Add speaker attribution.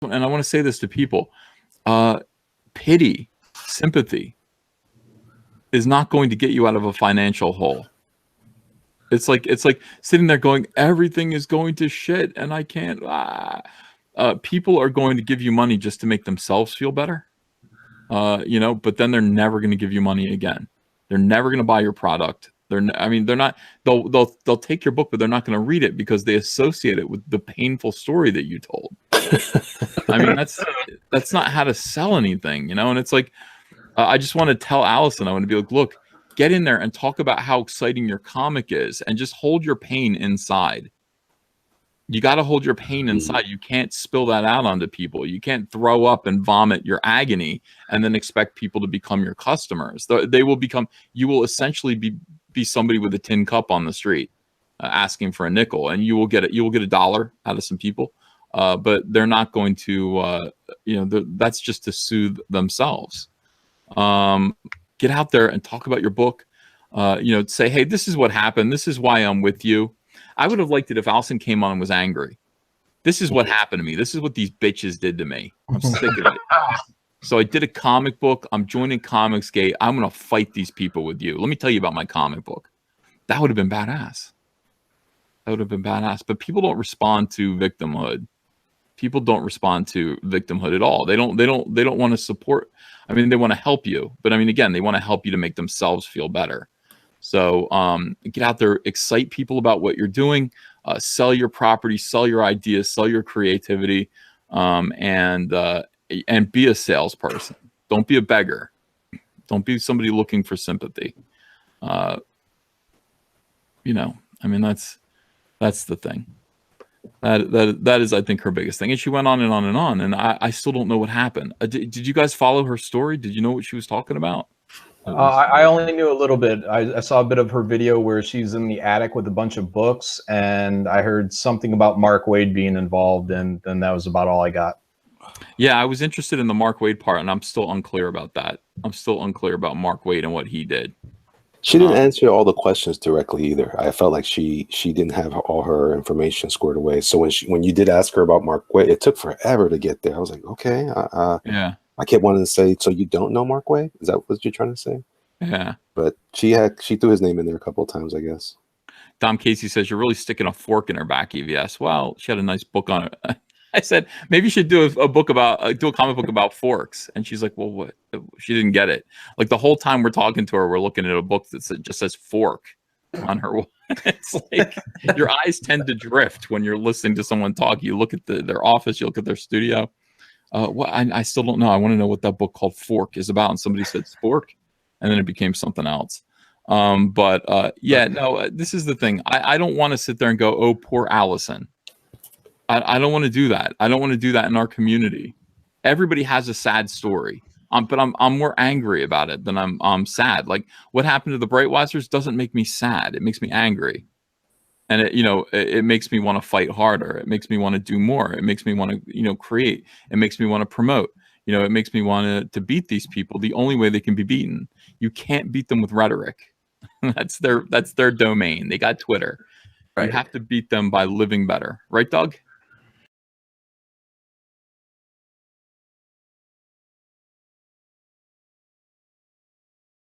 Speaker 1: and I want to say this to people, pity, sympathy is not going to get you out of a financial hole. It's like sitting there going, everything is going to shit and I can't. People are going to give you money just to make themselves feel better. But then they're never going to give you money again. They're never going to buy your product. They're not. They'll take your book, but they're not going to read it because they associate it with the painful story that you told. I mean, that's not how to sell anything, And it's like, I just want to tell Allison, I want to be like, look, get in there and talk about how exciting your comic is, and just hold your pain inside. You got to hold your pain inside. You can't spill that out onto people. You can't throw up and vomit your agony and then expect people to become your customers. You will essentially be somebody with a tin cup on the street asking for a nickel, and you will get $1 out of some people. But they're not going to, that's just to soothe themselves. Get out there and talk about your book. Say, hey, this is what happened. This is why I'm with you. I would have liked it if Allison came on and was angry. This is what happened to me. This is what these bitches did to me. I'm sick of it. So I did a comic book. I'm joining Comicsgate. I'm going to fight these people with you. Let me tell you about my comic book. That would have been badass. But people don't respond to victimhood. People don't respond to victimhood at all. They don't want to support. I mean, they want to help you, but I mean, again, they want to help you to make themselves feel better. So get out there, excite people about what you're doing, sell your property, sell your ideas, sell your creativity, and be a salesperson. Don't be a beggar. Don't be somebody looking for sympathy. I mean, that's the thing. That is, I think, her biggest thing. And she went on and on and on, and I still don't know what happened. Did you guys follow her story? Did you know what she was talking about?
Speaker 2: I only knew a little bit. I saw a bit of her video where she's in the attic with a bunch of books, and I heard something about Mark Waid being involved, and then that was about all I got.
Speaker 1: Yeah, I was interested in the Mark Waid part, and I'm still unclear about that. I'm still unclear about Mark Waid and what he did.
Speaker 3: She didn't answer all the questions directly either. I felt like she didn't have all her information squared away. So when you did ask her about Mark Waid, it took forever to get there. I was like, okay,
Speaker 1: yeah.
Speaker 3: I kept wanting to say, so you don't know Mark Waid? Is that what you're trying to say?
Speaker 1: Yeah.
Speaker 3: But she threw his name in there a couple of times, I guess.
Speaker 1: Dom Casey says, you're really sticking a fork in her back, EVS. Well, she had a nice book on it. I said, maybe you should do a comic book about forks. And she's like, well, what? She didn't get it. Like the whole time we're talking to her, we're looking at a book that just says fork on her. It's like your eyes tend to drift when you're listening to someone talk. You look at their office, you look at their studio. I still don't know. I want to know what that book called Fork is about. And somebody said Spork, and then it became something else. This is the thing. I don't want to sit there and go, oh, poor Allison. I don't want to do that. I don't want to do that in our community. Everybody has a sad story. But I'm more angry about it than I'm sad. Like what happened to the Brightwazers doesn't make me sad. It makes me angry. And it makes me want to fight harder. It makes me want to do more. It makes me want to, create. It makes me want to promote. It makes me want to beat these people the only way they can be beaten. You can't beat them with rhetoric. That's their domain. They got Twitter. Right. You have to beat them by living better. Right, Doug?